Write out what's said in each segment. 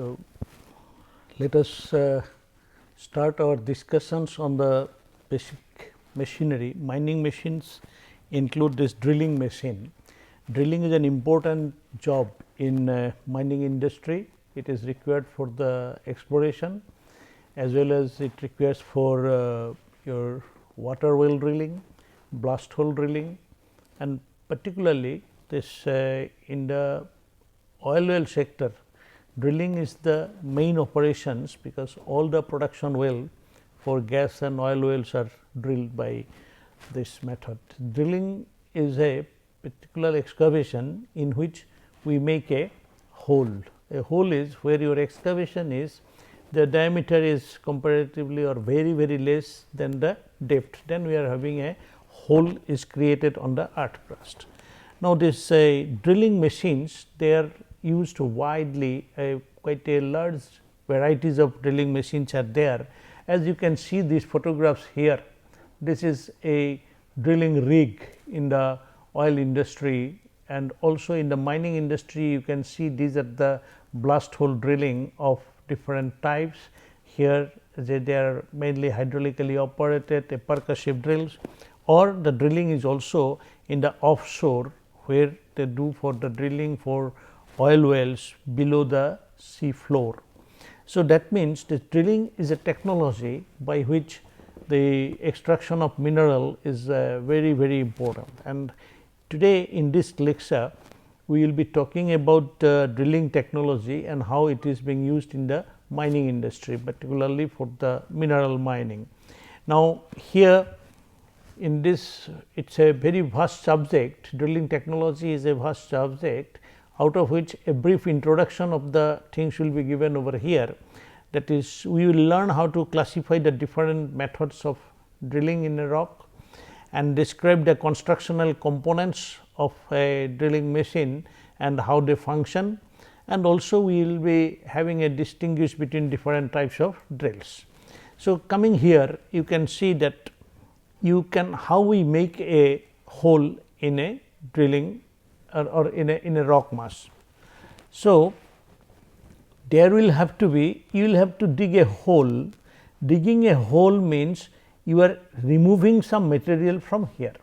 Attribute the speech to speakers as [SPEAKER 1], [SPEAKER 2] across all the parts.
[SPEAKER 1] So, let us start our discussions on the basic machinery. Mining machines include this drilling machine. Drilling is an important job in mining industry. It is required for the exploration as well as it requires for your water well drilling, blast hole drilling, and particularly this in the oil well sector. Drilling is the main operations, because all the production well for gas and oil wells are drilled by this method. Drilling is a particular excavation in which we make a hole. A hole is where your excavation is, the diameter is comparatively or very less than the depth. Then we are having a hole is created on the earth crust. Now, this drilling machines, they are used widely, quite a large varieties of drilling machines are there. As you can see these photographs here, this is a drilling rig in the oil industry, and also in the mining industry you can see these are the blast hole drilling of different types. Here they are mainly hydraulically operated, a percussive drills, or the drilling is also in the offshore, where they do for the drilling for oil wells below the sea floor. So, that means the drilling is a technology by which the extraction of mineral is very important. And today in this lecture we will be talking about drilling technology and how it is being used in the mining industry, particularly for the mineral mining. Now, here in this, it is a very vast subject. Drilling technology is a vast subject, out of which a brief introduction of the things will be given over here. That is, we will learn how to classify the different methods of drilling in a rock and describe the constructional components of a drilling machine and how they function, and also we will be having a distinguish between different types of drills. So, coming here you can see that you can how we make a hole in a drilling or in a rock mass. So, there will have to be, you will have to dig a hole. Digging a hole means you are removing some material from here.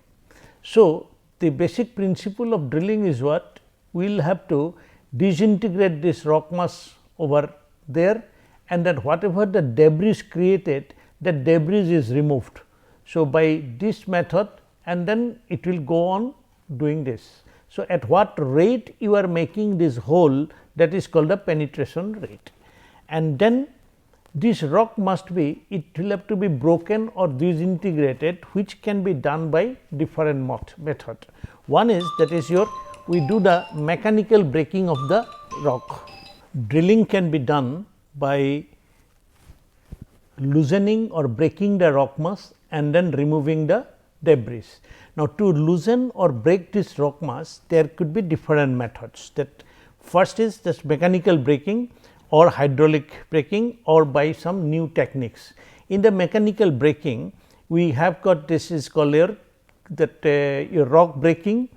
[SPEAKER 1] So, the basic principle of drilling is what? We will have to disintegrate this rock mass over there, and that whatever the debris created, that debris is removed. So, by this method, and then it will go on doing this. So, at what rate you are making this hole, that is called the penetration rate, and then this rock must be, it will have to be broken or disintegrated, which can be done by different method. One is, that is your, we do the mechanical breaking of the rock. Drilling can be done by loosening or breaking the rock mass and then removing the debris. Now, to loosen or break this rock mass, there could be different methods. That first is this mechanical breaking or hydraulic breaking, or by some new techniques. In the mechanical breaking, we have got, this is called your rock breaking,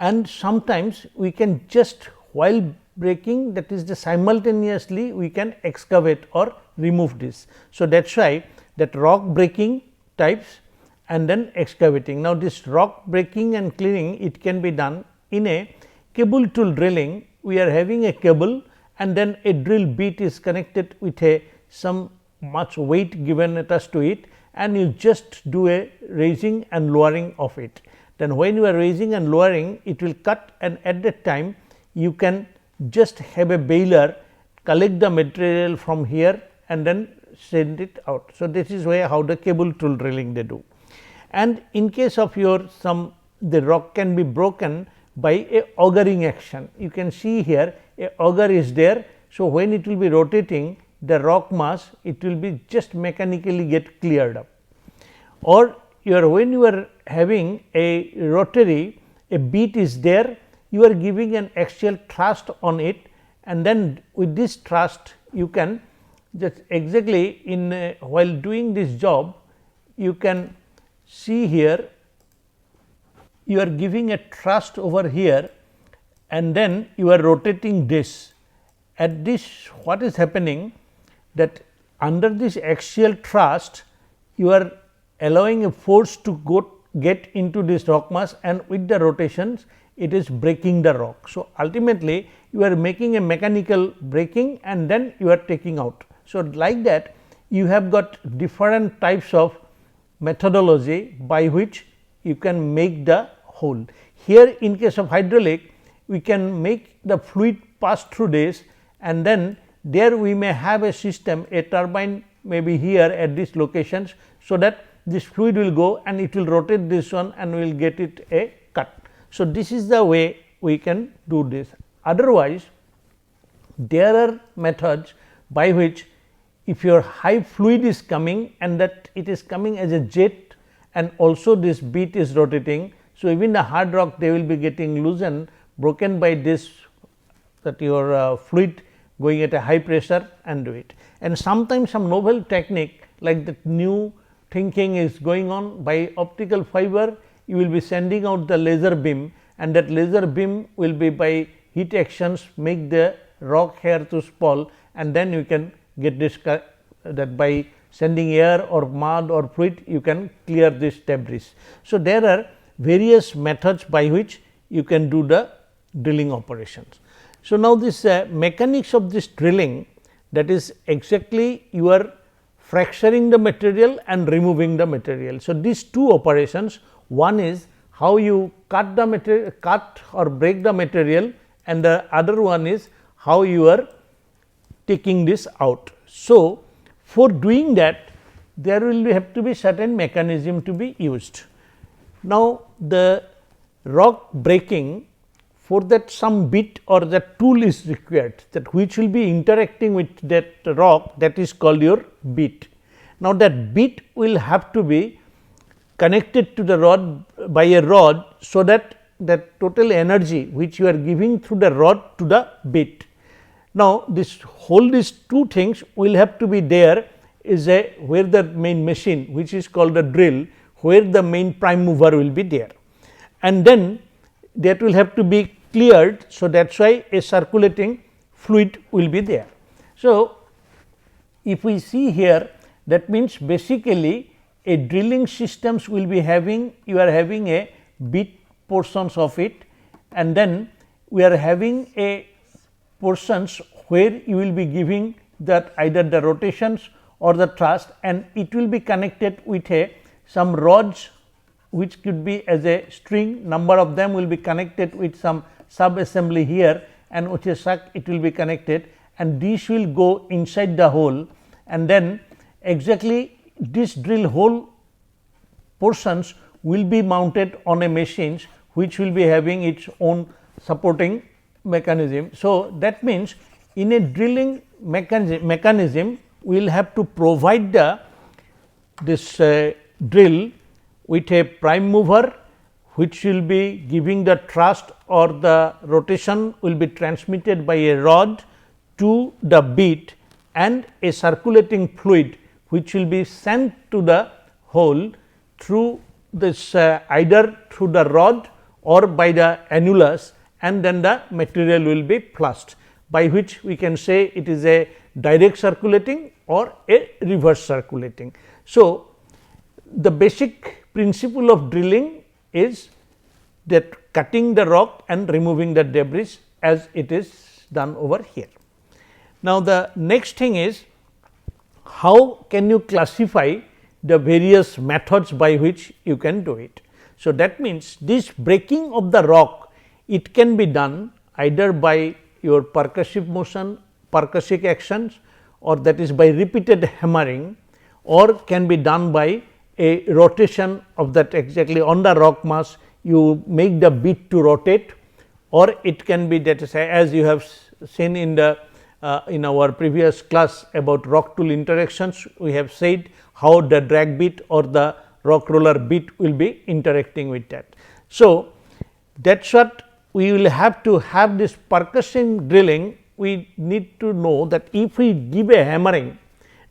[SPEAKER 1] and sometimes we can just while breaking, that is the simultaneously we can excavate or remove this. So, that is why that rock breaking types and then excavating. Now, this rock breaking and clearing, it can be done in a cable tool drilling. We are having a cable and then a drill bit is connected with a some much weight given attached to it, and you just do a raising and lowering of it. Then when you are raising and lowering, it will cut, and at that time you can just have a baler collect the material from here and then send it out. So, this is where how the cable tool drilling they do. And in case of your some, the rock can be broken by a augering action. You can see here a auger is there. So, when it will be rotating the rock mass, it will be just mechanically get cleared up. Or when you are having a rotary, a beat is there, you are giving an axial thrust on it, and then with this thrust you can just exactly in while doing this job, you can see here you are giving a thrust over here, and then you are rotating this, at this what is happening, that under this axial thrust you are allowing a force to get into this rock mass, and with the rotations it is breaking the rock. So, ultimately you are making a mechanical breaking and then you are taking out. So, like that you have got different types of methodology by which you can make the hole. Here in case of hydraulic, we can make the fluid pass through this, and then there we may have a system, a turbine may be here at these locations. So, that this fluid will go and it will rotate this one and we will get it a cut. So, this is the way we can do this. Otherwise, there are methods by which if your high fluid is coming and that it is coming as a jet and also this bead is rotating. So, even the hard rock they will be getting loosened, broken by this, that your fluid going at a high pressure and do it. And sometimes some novel technique like that new thinking is going on, by optical fiber you will be sending out the laser beam, and that laser beam will be by heat actions make the rock here to spoil, and then you can get this that by sending air or mud or fluid you can clear this debris. So, there are various methods by which you can do the drilling operations. So, now this mechanics of this drilling, that is exactly you are fracturing the material and removing the material. So, these two operations, one is how you cut the material, cut or break the material, and the other one is how you are taking this out. So, for doing that there will have to be certain mechanism to be used. Now, the rock breaking, for that some bit or the tool is required, that which will be interacting with that rock, that is called your bit. Now, that bit will have to be connected to the rod by a rod, so that that total energy which you are giving through the rod to the bit. Now, this whole these two things will have to be there, is a where the main machine which is called the drill, where the main prime mover will be there, and then that will have to be cleared. So, that is why a circulating fluid will be there. So, if we see here, that means basically a drilling systems will be having, you are having a bit portions of it, and then we are having a portions where you will be giving that either the rotations or the thrust, and it will be connected with a some rods which could be as a string, number of them will be connected with some sub assembly here, and with a suck it will be connected, and this will go inside the hole, and then exactly this drill hole portions will be mounted on a machines which will be having its own supporting mechanism. So, that means in a drilling mechanism we will have to provide the this drill with a prime mover which will be giving the thrust or the rotation will be transmitted by a rod to the bit, and a circulating fluid which will be sent to the hole through this either through the rod or by the annulus, and then the material will be flushed, by which we can say it is a direct circulating or a reverse circulating. So, the basic principle of drilling is that cutting the rock and removing the debris as it is done over here. Now, the next thing is how can you classify the various methods by which you can do it. So, that means this breaking of the rock, it can be done either by your percussive motion, percussive actions, or that is by repeated hammering, or can be done by a rotation of that exactly on the rock mass, you make the bit to rotate, or it can be that is as you have seen in the in our previous class about rock tool interactions, we have said how the drag bit or the rock roller bit will be interacting with that. So, that is what we will have to have this percussion drilling. We need to know that if we give a hammering,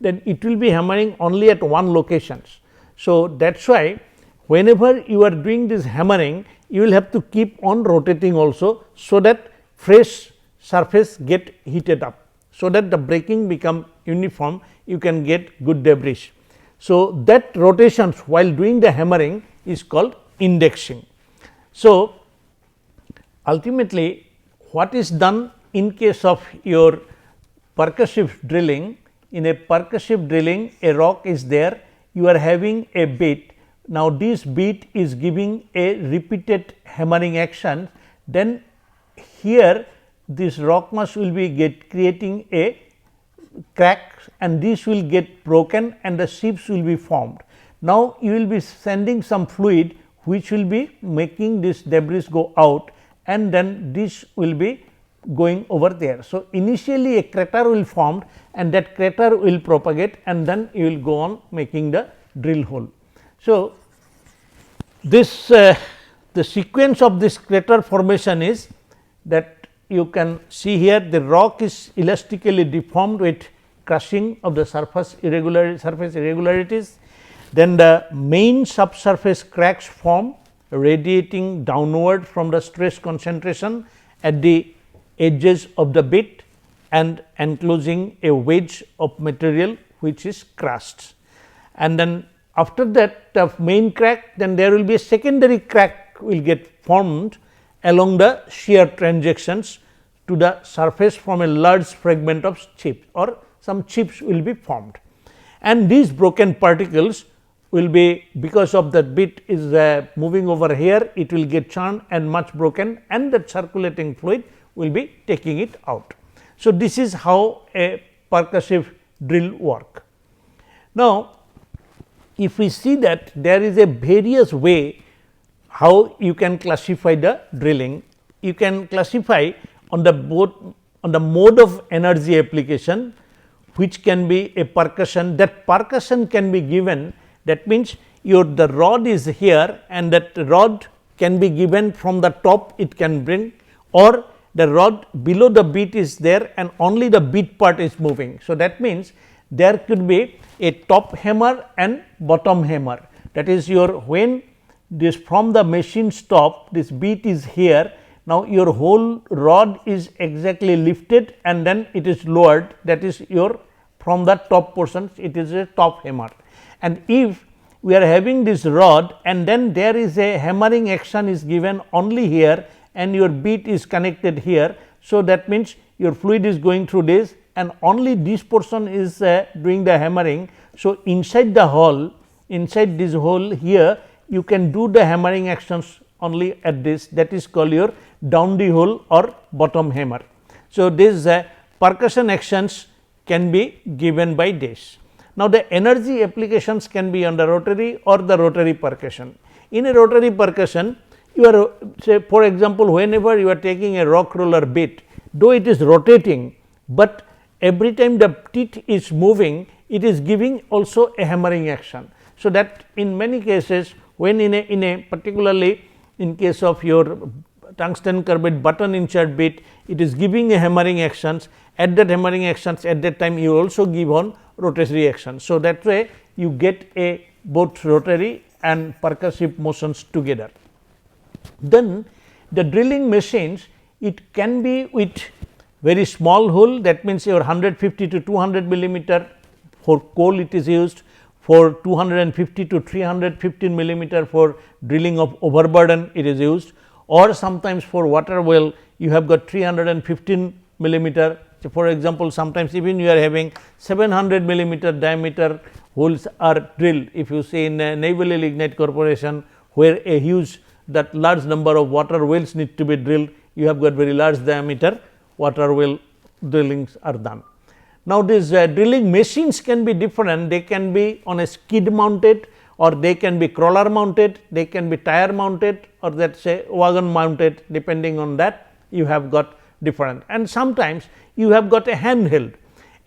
[SPEAKER 1] then it will be hammering only at one locations. So, that is why whenever you are doing this hammering, you will have to keep on rotating also, so that fresh surface get heated up, so that the braking become uniform, you can get good debris. So, that rotations while doing the hammering is called indexing. So, ultimately what is done in case of your percussive drilling? In a percussive drilling, a rock is there, you are having a bit. Now, this bit is giving a repeated hammering action, then here this rock mass will be creating a crack, and this will get broken and the shapes will be formed. Now, you will be sending some fluid which will be making this debris go out, and then this will be going over there. So, initially a crater will form and that crater will propagate, and then you will go on making the drill hole. So, this the sequence of this crater formation is that you can see here, the rock is elastically deformed with crushing of the surface irregularities. Then the main subsurface cracks form, radiating downward from the stress concentration at the edges of the bit and enclosing a wedge of material which is crushed. And then after that the main crack, then there will be a secondary crack will get formed along the shear transections to the surface from a large fragment of chip, or some chips will be formed, and these broken particles will be, because of that bit is moving over here, it will get churned and much broken, and the circulating fluid will be taking it out. So, this is how a percussive drill work. Now, if we see that there is a various way how you can classify the drilling, you can classify on the mode of energy application, which can be a percussion. That percussion can be given, that means the rod is here and that rod can be given from the top, it can bring, or the rod below the bit is there and only the bit part is moving. So, that means there could be a top hammer and bottom hammer, that is when this from the machine top, this bit is here. Now, your whole rod is exactly lifted and then it is lowered, that is from the top portion, it is a top hammer. And if we are having this rod and then there is a hammering action is given only here and your bit is connected here. So, that means your fluid is going through this and only this portion is doing the hammering. So, inside the hole, inside this hole here, you can do the hammering actions only at this, that is called your down the hole or bottom hammer. So, these percussion actions can be given by this. Now, the energy applications can be on the rotary or the rotary percussion. In a rotary percussion, you are say for example, whenever you are taking a rock roller bit, though it is rotating, but every time the teeth is moving, it is giving also a hammering action. So, that in many cases when in a particularly in case of your tungsten carbide button insert bit, it is giving a hammering actions, at that hammering actions at that time you also give on rotatory action. So, that way you get a both rotary and percussive motions together. Then the drilling machines, it can be with very small hole, that means your 150 to 200 millimeter for coal it is used, for 250 to 315 millimeter for drilling of overburden it is used, or sometimes for water well you have got 315 millimeter. So, for example, sometimes even you are having 700 millimeter diameter holes are drilled. If you see in Naval Lignite Corporation, where a huge that large number of water wells need to be drilled, you have got very large diameter water well drillings are done. Now, these drilling machines can be different, they can be on a skid mounted or they can be crawler mounted, they can be tire mounted or that say wagon mounted, depending on that you have got different, and sometimes you have got a handheld.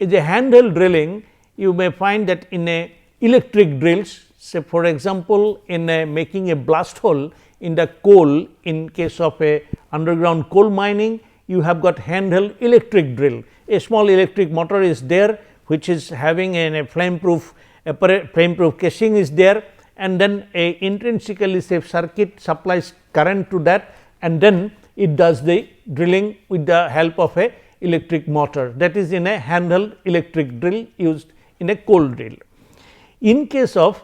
[SPEAKER 1] In a handheld drilling, you may find that in a electric drills, say for example, in making a blast hole in the coal, in case of a underground coal mining, you have got handheld electric drill. A small electric motor is there, which is having a flame proof casing is there, and then a intrinsically safe circuit supplies current to that, and then it does the drilling with the help of a electric motor, that is in a handheld electric drill used in a coal drill. In case of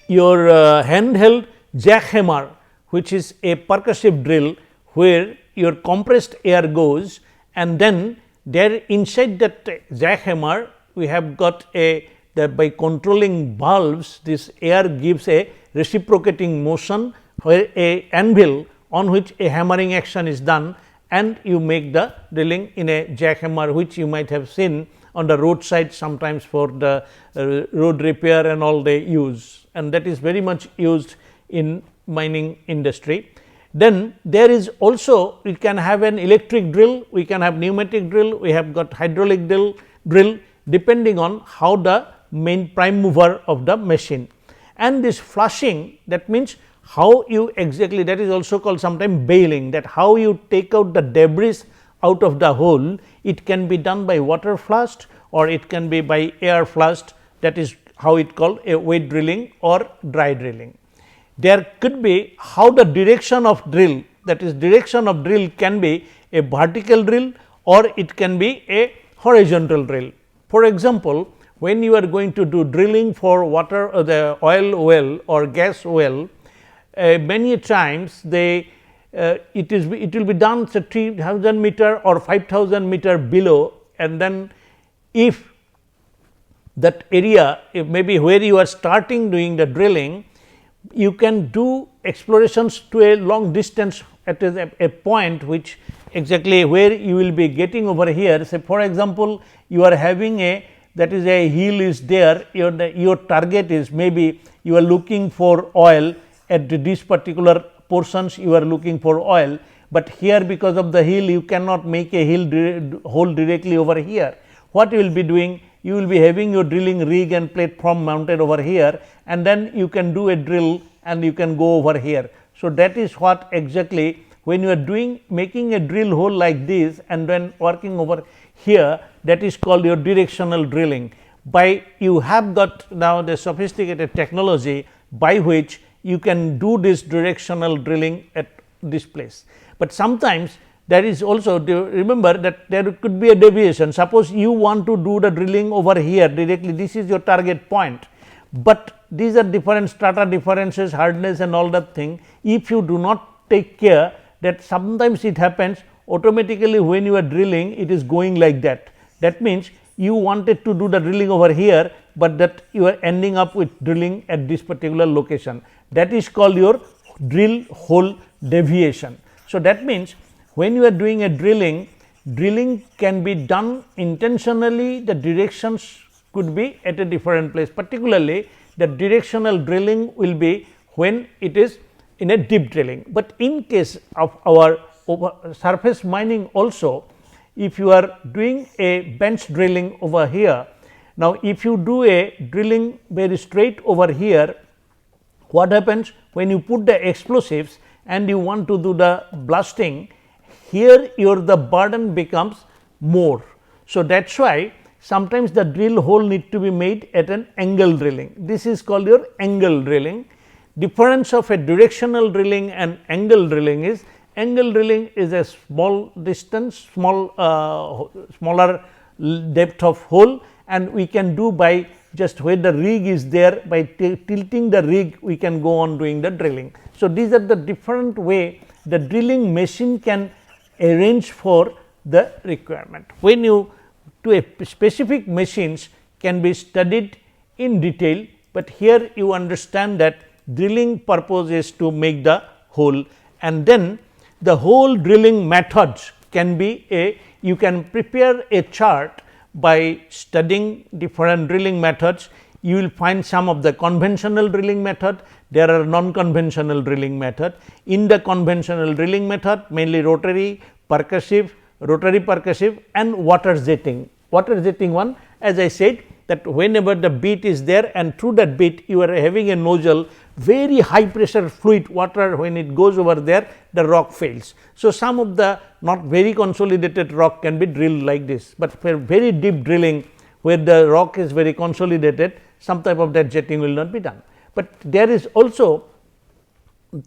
[SPEAKER 1] your handheld jackhammer, which is a percussive drill where your compressed air goes, and then there inside that jackhammer we have got a by controlling valves, this air gives a reciprocating motion where a anvil on which a hammering action is done, and you make the drilling in a jackhammer, which you might have seen on the roadside sometimes for the road repair and all they use, and that is very much used in mining industry. Then there is also, we can have an electric drill, we can have pneumatic drill, we have got hydraulic drill depending on how the main prime mover of the machine. And this flushing, that means how you exactly, that is also called sometimes bailing, that how you take out the debris out of the hole. It can be done by water flushed or it can be by air flushed, that is how it called a wet drilling or dry drilling. There could be how the direction of drill, that is direction of drill can be a vertical drill or it can be a horizontal drill. For example, when you are going to do drilling for water or the oil well or gas well, many times they it will be done 3000 meter or 5000 meter below, and then if that area, if maybe where you are starting doing the drilling, you can do explorations to a long distance at a point which exactly where you will be getting over here. Say for example, you are having a, that is a hill is there, your target is maybe you are looking for oil at this particular portions, you are looking for oil, but here because of the hill you cannot make a hole directly over here. What you will be doing? You will be having your drilling rig and platform mounted over here, and then you can do a drill and you can go over here. So, that is what exactly when you are doing making a drill hole like this and then working over here, that is called your directional drilling. By you have got now the sophisticated technology by which you can do this directional drilling at this place, but sometimes there is also, remember that there could be a deviation. Suppose you want to do the drilling over here directly, this is your target point, but these are different strata differences, hardness and all that thing. If you do not take care, that sometimes it happens automatically when you are drilling, it is going like that. That means you wanted to do the drilling over here, but that you are ending up with drilling at this particular location. That is called your drill hole deviation. So, that means when you are doing a drilling can be done intentionally, the directions could be at a different place, particularly the directional drilling will be when it is in a deep drilling. But in case of our surface mining also, if you are doing a bench drilling over here, now if you do a drilling very straight over here, what happens when you put the explosives and you want to do the blasting, here the burden becomes more. So, that is why sometimes the drill hole need to be made at an angle drilling. This is called your angle drilling. Difference of a directional drilling and angle drilling is, angle drilling is a small distance, smaller depth of hole, and we can do by just where the rig is there, by tilting the rig we can go on doing the drilling. So, these are the different way the drilling machine can arrange for the requirement. When you to a specific machines can be studied in detail, but here you understand that drilling purpose is to make the hole, and then the whole drilling methods can be you can prepare a chart by studying different drilling methods. You will find some of the conventional drilling method, there are non-conventional drilling method. In the conventional drilling method, mainly rotary, percussive and water jetting. Water jetting one, as I said, that whenever the bit is there and through that bit you are having a nozzle, very high pressure fluid water, when it goes over there the rock fails. So, some of the not very consolidated rock can be drilled like this, but for very deep drilling where the rock is very consolidated, some type of that jetting will not be done. But there is also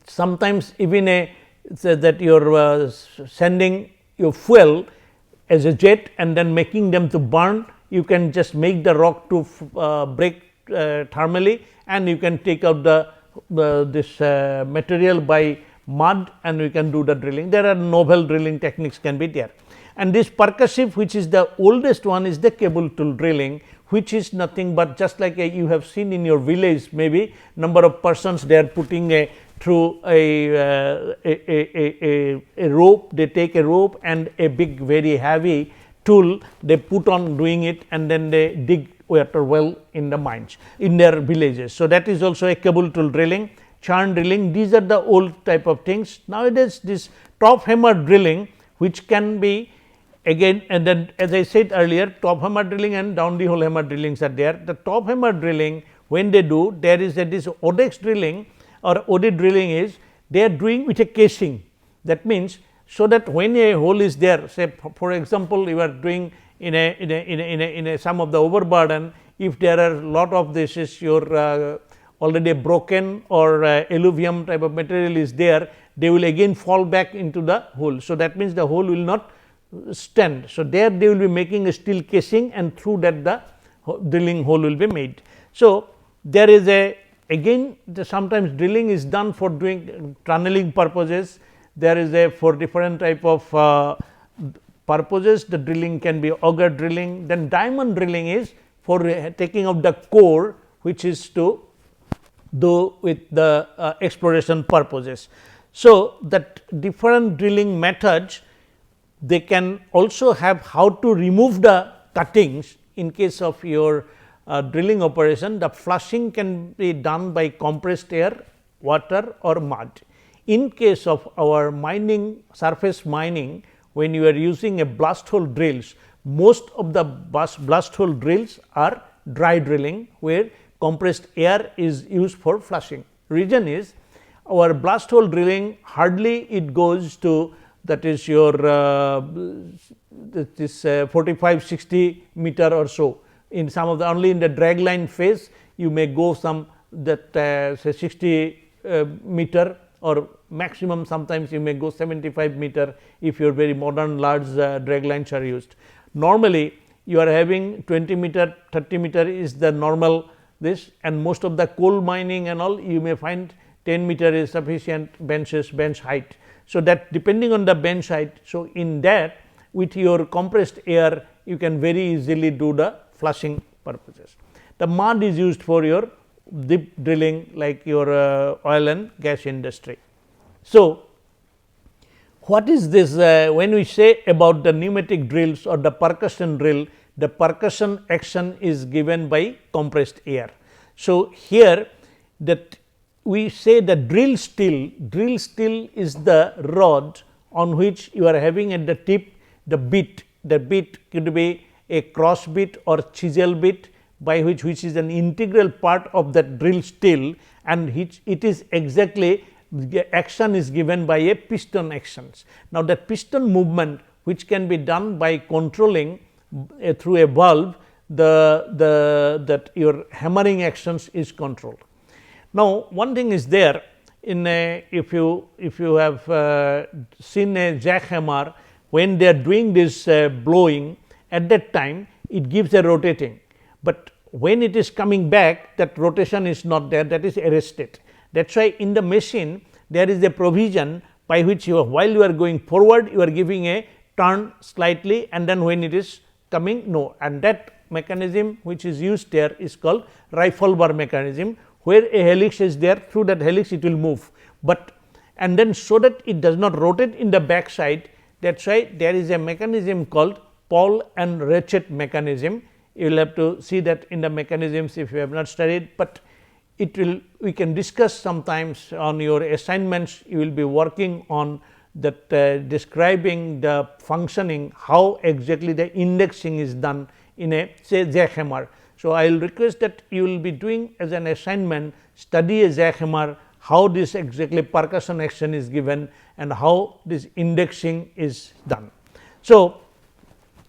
[SPEAKER 1] sometimes even a so that you are sending your fuel as a jet and then making them to burn, you can just make the rock to break thermally, and you can take out this material by mud, and we can do the drilling. There are novel drilling techniques can be there. And this percussive, which is the oldest one, is the cable tool drilling, which is nothing but just like you have seen in your village, maybe number of persons they are putting through a rope, they take a rope and a big very heavy tool, they put on doing it, and then they dig water well in the mines in their villages. So, that is also a cable tool drilling, churn drilling, these are the old type of things. Nowadays, this top hammer drilling, which can be again, and then as I said earlier, top hammer drilling and down the hole hammer drillings are there. The top hammer drilling, when they do, there is this Odex drilling or OD drilling is they are doing with a casing. That means, so that when a hole is there, say for example, you are doing in a some of the overburden, if there are lot of this is your already broken or alluvium type of material is there, they will again fall back into the hole. So, that means the hole will not stand. So, there they will be making a steel casing, and through that the drilling hole will be made. So, there is a again sometimes drilling is done for doing tunneling purposes, there is a for different type of purposes, the drilling can be auger drilling. Then diamond drilling is for taking out the core, which is to do with the exploration purposes. So, that different drilling methods, they can also have how to remove the cuttings in case of your drilling operation. The flushing can be done by compressed air, water or mud. In case of our mining, surface mining, when you are using a blast hole drills, most of the blast hole drills are dry drilling, where compressed air is used for flushing. Reason is, our blast hole drilling hardly it goes to, that is your this 45-60 meter or so. In some of the only in the drag line phase, you may go some that say 60 meter, or maximum sometimes you may go 75 meter if your very modern large drag lines are used. Normally, you are having 20 meter, 30 meter is the normal this, and most of the coal mining and all, you may find 10 meter is sufficient bench height. So, that depending on the bench height. So, in that with your compressed air, you can very easily do the flushing purposes. The mud is used for your deep drilling, like your oil and gas industry. So, what is this when we say about the pneumatic drills or the percussion drill, the percussion action is given by compressed air. So, here that we say the drill steel is the rod on which you are having at the tip the bit could be a cross bit or chisel bit, by which is an integral part of that drill steel, and it is exactly the action is given by a piston actions. Now, that piston movement, which can be done by controlling through a valve, that your hammering actions is controlled. Now, one thing is there in a, if you have seen a jackhammer, when they are doing this blowing, at that time it gives a rotating, but when it is coming back, that rotation is not there, that is arrested. That is why in the machine there is a provision by which you, while you are going forward, you are giving a turn slightly, and then when it is coming no, and that mechanism which is used there is called rifle bar mechanism, where a helix is there, through that helix it will move, but and then so that it does not rotate in the back side, that is why there is a mechanism called Paul and Ratchet mechanism. You will have to see that in the mechanisms if you have not studied, but it will, we can discuss sometimes on your assignments, you will be working on that describing the functioning, how exactly the indexing is done in a say jackhammer. So, I will request that you will be doing as an assignment, study a jackhammer, how this exactly percussion action is given and how this indexing is done. So,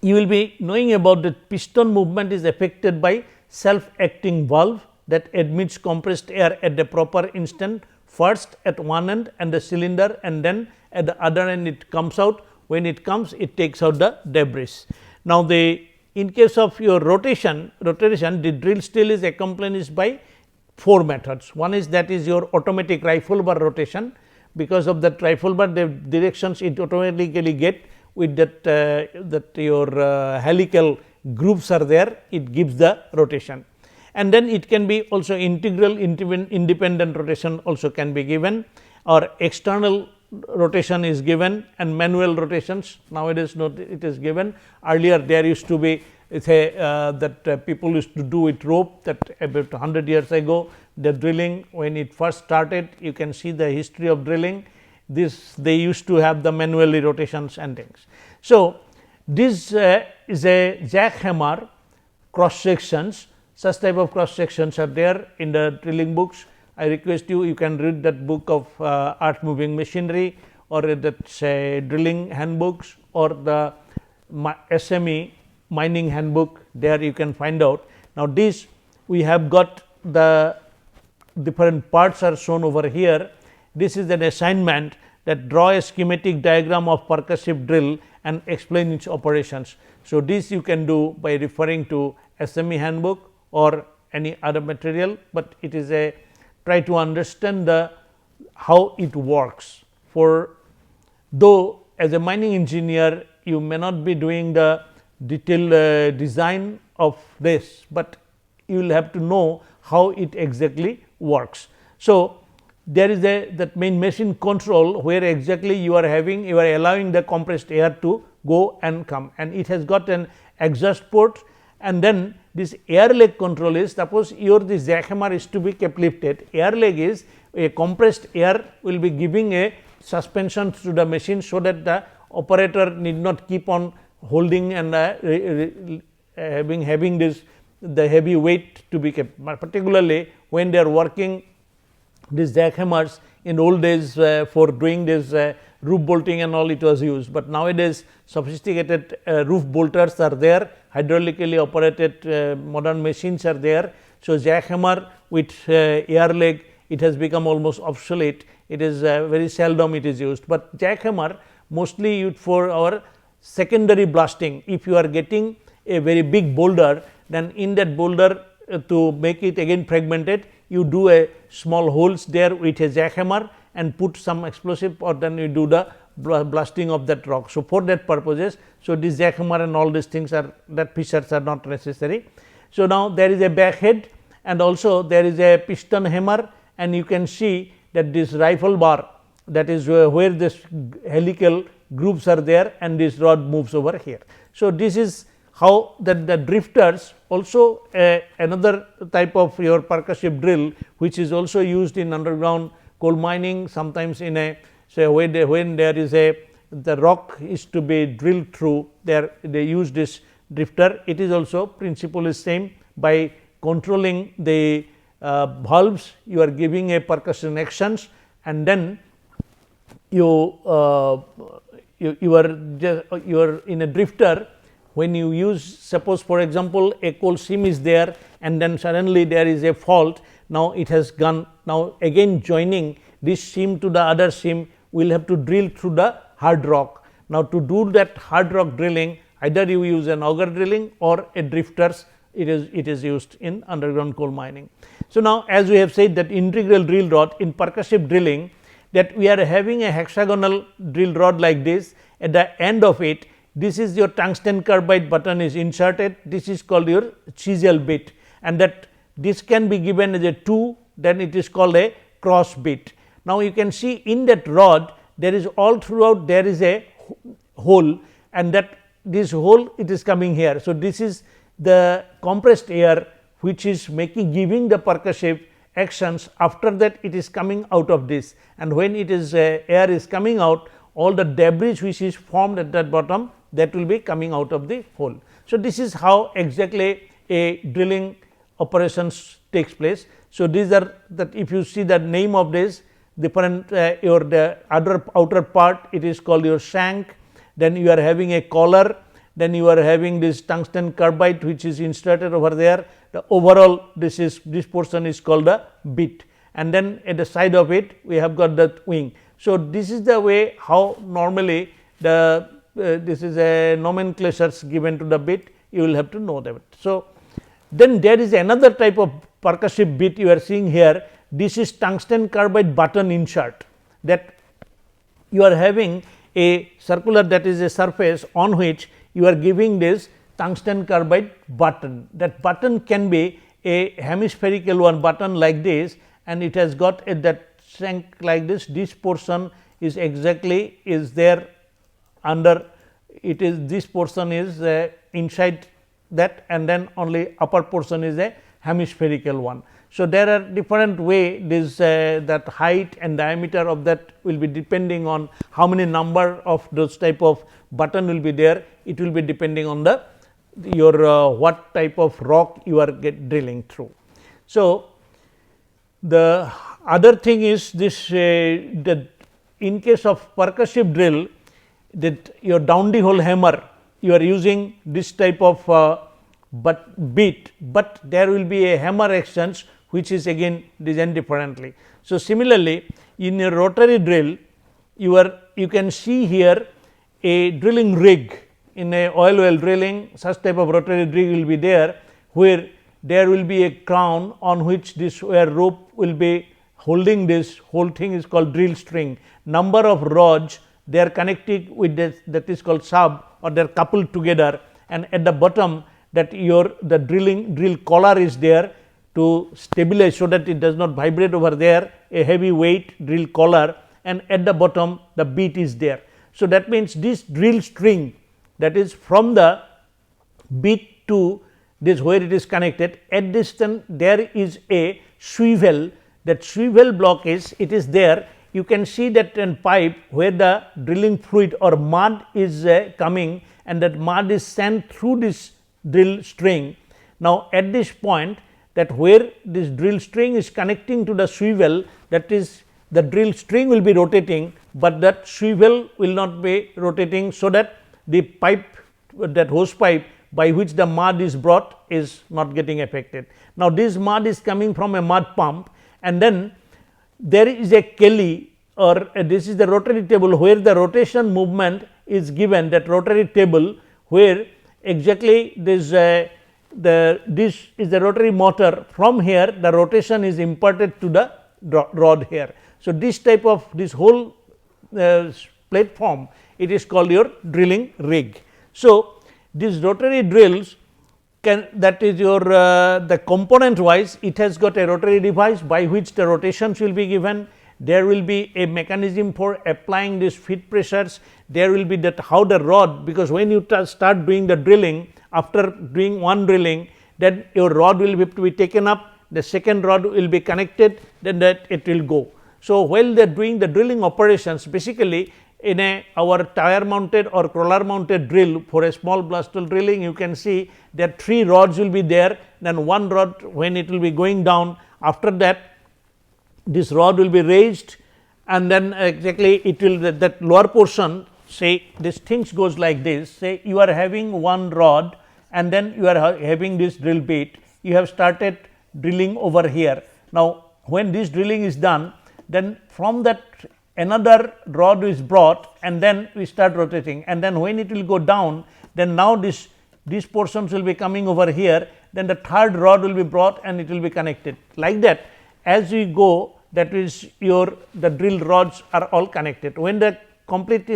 [SPEAKER 1] you will be knowing about the piston movement is affected by self acting valve that admits compressed air at the proper instant first at one end and the cylinder, and then at the other end it comes out. When it comes, it takes out the debris. Now, in case of your rotation, the drill still is accomplished by 4 methods. One is that is your automatic rifle bar rotation. Because of that rifle bar, the directions it automatically get with that your helical grooves are there, it gives the rotation. And then it can be also integral independent rotation also can be given, or external rotation is given, and manual rotations nowadays it is given. Earlier there used to be that people used to do with rope, that about 100 years ago the drilling when it first started, you can see the history of drilling, this they used to have the manually rotations and things. So, this is a jackhammer cross sections, such type of cross sections are there in the drilling books. I request you can read that book of earth moving machinery, or that say drilling handbooks, or the SME mining handbook, there you can find out. Now, this we have got the different parts are shown over here. This is an assignment that draw a schematic diagram of percussive drill and explain its operations. So, this you can do by referring to SME handbook or any other material, but it is a try to understand the how it works. For though as a mining engineer you may not be doing the detailed design of this, but you will have to know how it exactly works. So, there is a that main machine control, where exactly you are allowing the compressed air to go and come, and it has got an exhaust port. And then this air leg control is, suppose your this jackhammer is to be kept lifted, air leg is a compressed air will be giving a suspension to the machine, so that the operator need not keep on holding and having this the heavy weight to be kept, particularly when they are working these jackhammers in old days for doing this roof bolting and all, it was used, but nowadays sophisticated roof bolters are there, hydraulically operated modern machines are there. So, jackhammer with air leg, it has become almost obsolete, it is very seldom it is used, but jackhammer mostly used for our secondary blasting. If you are getting a very big boulder, then in that boulder to make it again fragmented, you do a small holes there with a jackhammer and put some explosive, or then you do the blasting of that rock. So, for that purposes, so this jackhammer and all these things are that features are not necessary. So, now there is a back head and also there is a piston hammer, and you can see that this rifle bar, that is where this helical grooves are there, and this rod moves over here. So, this is how that the drifters also another type of your percussive drill, which is also used in underground coal mining, sometimes in a say when there is the rock is to be drilled through, there they use this drifter. It is also principle is same, by controlling the valves you are giving a percussion actions, and then you are in a drifter. When you use, suppose for example, a coal seam is there and then suddenly there is a fault, now it has gone, now again joining this seam to the other seam, we will have to drill through the hard rock. Now, to do that hard rock drilling, either you use an auger drilling or a drifters, it is used in underground coal mining. So, now as we have said that integral drill rod in percussive drilling, that we are having a hexagonal drill rod like this, at the end of it, this is your tungsten carbide button is inserted, this is called your chisel bit, and that this can be given as a 2, then it is called a cross bit. Now, you can see in that rod there is all throughout there is a hole, and that this hole it is coming here. So, this is the compressed air which is giving the percussive actions, after that it is coming out of this, and when it is air is coming out, all the debris which is formed at that bottom, that will be coming out of the hole. So, this is how exactly a drilling operations takes place. So, these are that if you see the name of this different the other outer part, it is called your shank, then you are having a collar, then you are having this tungsten carbide which is inserted over there, the overall this portion is called the bit, and then at the side of it we have got the wing. So, this is the way how normally the this is a nomenclatures given to the bit, you will have to know that. So, then there is another type of percussive bit you are seeing here. This is tungsten carbide button insert, that you are having a circular, that is a surface on which you are giving this tungsten carbide button. That button can be a hemispherical one button like this, and it has got a that shank like this. This portion is exactly is there under it, is this portion is inside that, and then only upper portion is a hemispherical one. So, there are different way this that height and diameter of that will be depending on how many number of those type of button will be there. It will be depending on the your what type of rock you are drilling through. So, the other thing is this that in case of percussive drill, that your down the hole hammer, you are using this type of bit, but there will be a hammer exchange which is again designed differently. So, similarly, in a rotary drill you can see here a drilling rig. In a oil well drilling, such type of rotary rig will be there, where there will be a crown on which this where rope will be holding this whole thing is called drill string. Number of rods they are connected with this, that is called sub, or they are coupled together, and at the bottom that your the drill collar is there to stabilize, so that it does not vibrate over there, a heavy weight drill collar, and at the bottom the bit is there. So, that means this drill string, that is from the bit to this where it is connected, at distance there is a swivel. That swivel block is, it is there. You can see that in pipe where the drilling fluid or mud is coming, and that mud is sent through this drill string. Now, at this point, that where this drill string is connecting to the swivel, that is the drill string will be rotating, but that swivel will not be rotating. So, that the pipe, that hose pipe by which the mud is brought is not getting affected. Now, this mud is coming from a mud pump, and then there is a Kelly, or this is the rotary table where the rotation movement is given, that rotary table where exactly this this is the rotary motor. From here the rotation is imparted to the rod here. So, this type of this whole platform, it is called your drilling rig. So, these rotary drills can, that is your the component wise, it has got a rotary device by which the rotations will be given. There will be a mechanism for applying these feed pressures. There will be that how the rod, because when you start doing the drilling, after doing one drilling, then your rod will have to be taken up, the second rod will be connected, then that it will go. So, while they are doing the drilling operations, basically in a our tire mounted or crawler mounted drill, for a small blast hole drilling, you can see that 3 rods will be there, then one rod when it will be going down, after that this rod will be raised, and then exactly it will that lower portion, say this things goes like this, say you are having one rod and then you are having this drill bit, you have started drilling over here. Now, when this drilling is done, then from that another rod is brought, and then we start rotating, and then when it will go down, then now these portions will be coming over here, then the third rod will be brought and it will be connected like that. As we go, that is your the drill rods are all connected. When the complete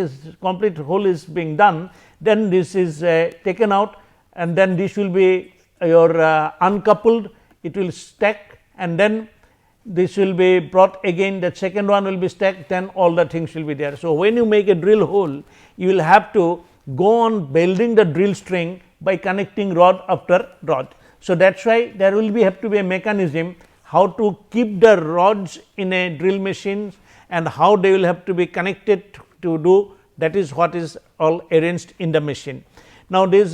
[SPEAKER 1] hole is being done, then this is taken out, and then this will be your uncoupled, it will stack, and then this will be brought again, the second one will be stacked, then all the things will be there. So, when you make a drill hole, you will have to go on building the drill string by connecting rod after rod. So, that is why there will be have to be a mechanism how to keep the rods in a drill machine and how they will have to be connected to do, that is what is all arranged in the machine. Now, this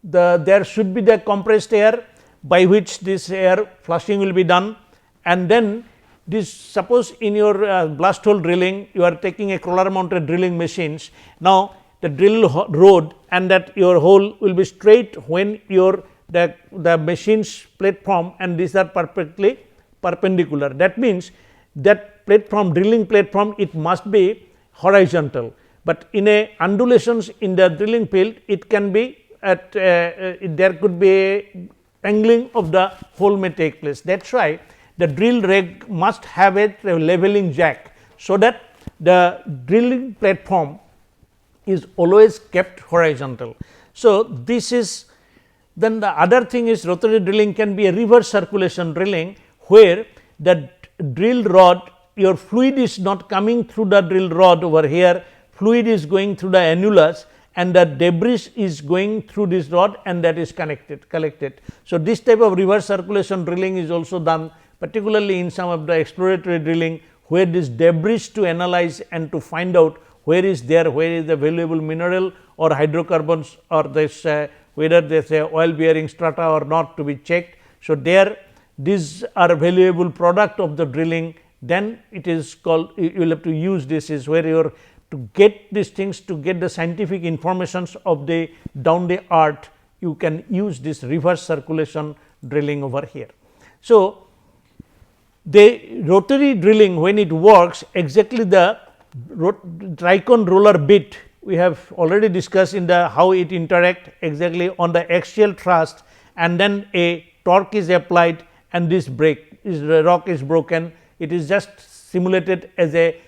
[SPEAKER 1] there should be the compressed air by which this air flushing will be done, and then this suppose in your blast hole drilling you are taking a crawler mounted drilling machines. Now, the drill rod and that your hole will be straight when your the machines platform and these are perfectly perpendicular. That means that platform, drilling platform, it must be horizontal, but in a undulations in the drilling field, it can be at there could be a angling of the hole may take place. That is why the drill rig must have a leveling jack, so that the drilling platform is always kept horizontal. So, this is then the other thing is rotary drilling can be a reverse circulation drilling, where the drill rod, your fluid is not coming through the drill rod over here, fluid is going through the annulus and the debris is going through this rod and that is collected. So, this type of reverse circulation drilling is also done, particularly in some of the exploratory drilling, where this debris to analyze and to find out where is there, where is the valuable mineral or hydrocarbons or this whether there is a oil bearing strata or not to be checked. So, there these are valuable product of the drilling, then it is called, you will have to use this, is where you are to get these things, to get the scientific informations of the down the earth, you can use this reverse circulation drilling over here. So, the rotary drilling, when it works, exactly the tricone roller bit we have already discussed in the how it interact exactly on the axial thrust, and then a torque is applied and this rock is broken. It is just simulated as a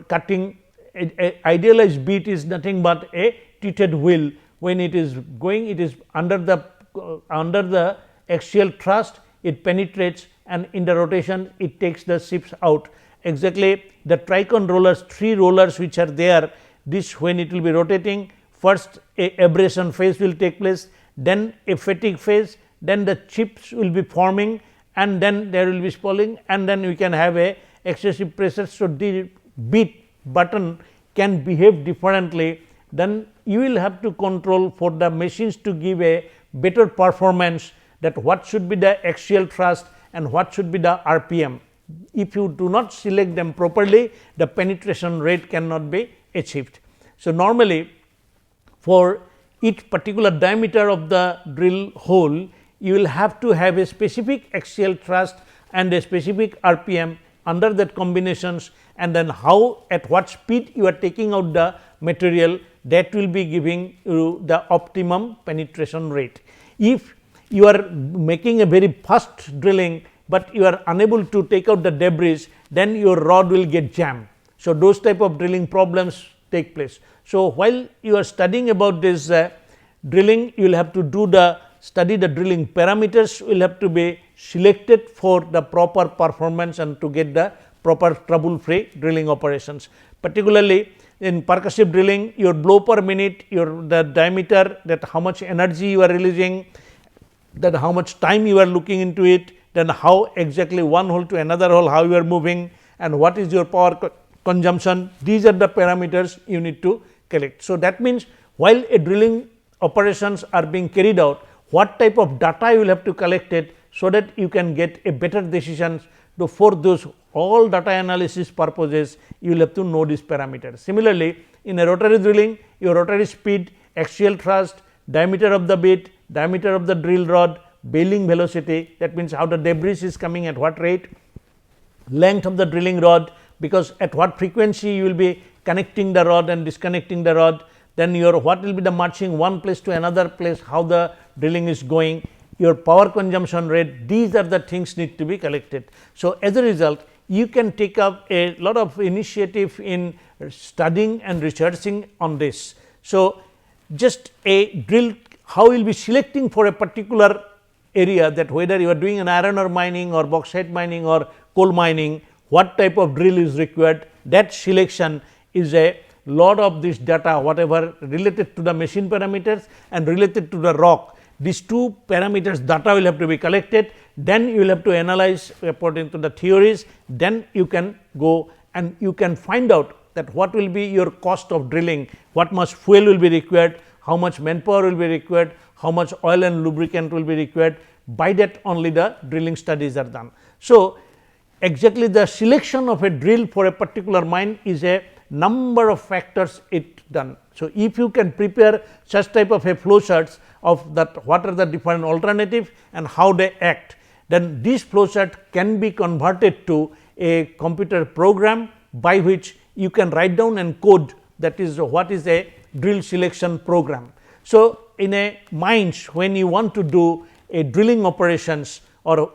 [SPEAKER 1] cutting. A idealized bit is nothing but a tethered wheel. When it is going, it is under the axial thrust, it penetrates, and in the rotation it takes the ships out. Exactly the tricone rollers, 3 rollers which are there, this when it will be rotating, first a abrasion phase will take place, then a fatigue phase, then the chips will be forming, and then there will be spalling, and then we can have a excessive pressure. So, the bit button can behave differently, then you will have to control for the machines to give a better performance, that what should be the axial thrust and what should be the RPM. If you do not select them properly, the penetration rate cannot be achieved. So, normally for each particular diameter of the drill hole, you will have to have a specific axial thrust and a specific RPM under that combinations, and then how at what speed you are taking out the material, that will be giving you the optimum penetration rate. If you are making a very fast drilling, but you are unable to take out the debris, then your rod will get jammed. So, those type of drilling problems take place. So, while you are studying about this drilling, you will have to do the study the drilling parameters will have to be selected for the proper performance and to get the proper trouble free drilling operations. Particularly in percussive drilling, your blow per minute, the diameter, that how much energy you are releasing, that how much time you are looking into it, then how exactly one hole to another hole, how you are moving, and what is your power consumption. These are the parameters you need to collect. So, that means while a drilling operations are being carried out, what type of data you will have to collect it, so that you can get a better decisions. For those all data analysis purposes, you will have to know these parameters. Similarly, in a rotary drilling, your rotary speed, axial thrust, diameter of the bit, diameter of the drill rod, bailing velocity, that means how the debris is coming at what rate, length of the drilling rod, because at what frequency you will be connecting the rod and disconnecting the rod, then your what will be the marching one place to another place, how the drilling is going, your power consumption rate, these are the things need to be collected. So, as a result, you can take up a lot of initiative in studying and researching on this. So, just a drill, how you will be selecting for a particular area, that whether you are doing an iron ore mining or bauxite mining or coal mining, what type of drill is required, that selection is a lot of this data, whatever related to the machine parameters and related to the rock. These two parameters data will have to be collected, then you will have to analyze according to the theories, then you can go and you can find out that what will be your cost of drilling, what much fuel will be required, how much manpower will be required, how much oil and lubricant will be required. By that only the drilling studies are done. So, exactly the selection of a drill for a particular mine is a number of factors it done. So, if you can prepare such type of a flow charts of that what are the different alternative and how they act, then this flowchart can be converted to a computer program by which you can write down and code, that is what is a drill selection program. So, in a mines, when you want to do a drilling operations, or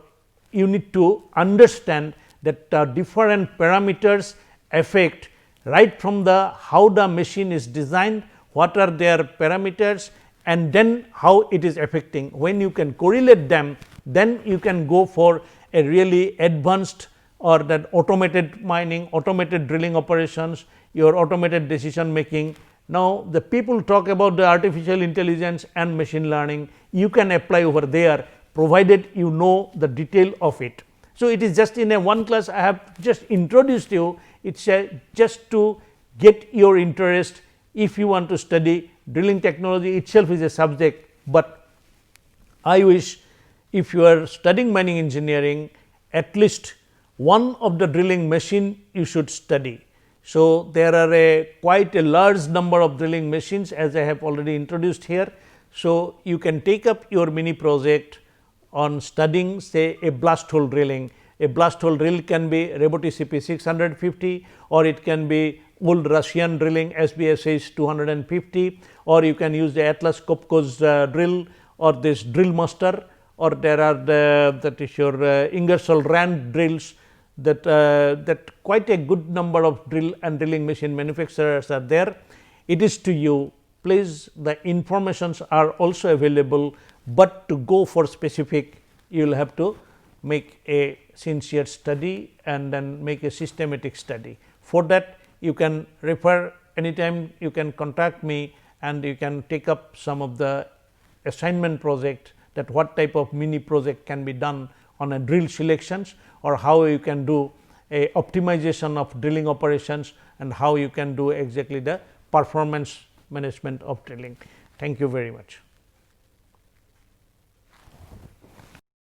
[SPEAKER 1] you need to understand that different parameters affect right from the how the machine is designed, what are their parameters, and then how it is affecting. When you can correlate them, then you can go for a really advanced or that automated mining, automated drilling operations, your automated decision making. Now, the people talk about the artificial intelligence and machine learning, you can apply over there, provided you know the detail of it. So, it is just in a one class I have just introduced you, it is just to get your interest. If you want to study drilling technology itself is a subject, but I wish if you are studying mining engineering, at least one of the drilling machine you should study. So, there are quite a large number of drilling machines, as I have already introduced here. So, you can take up your mini project on studying say a blast hole drilling. A blast hole drill can be Reboti CP 650, or it can be old Russian drilling SBSH 250, or you can use the Atlas Copco's drill, or this drill master, or there are that is your Ingersoll Rand drills, that quite a good number of drill and drilling machine manufacturers are there. It is to you, please, the informations are also available, but to go for specific you will have to make a sincere study and then make a systematic study. For that you can refer anytime, you can contact me and you can take up some of the assignment project, that what type of mini project can be done on a drill selections, or how you can do a optimization of drilling operations, and how you can do exactly the performance management of drilling. Thank you very much.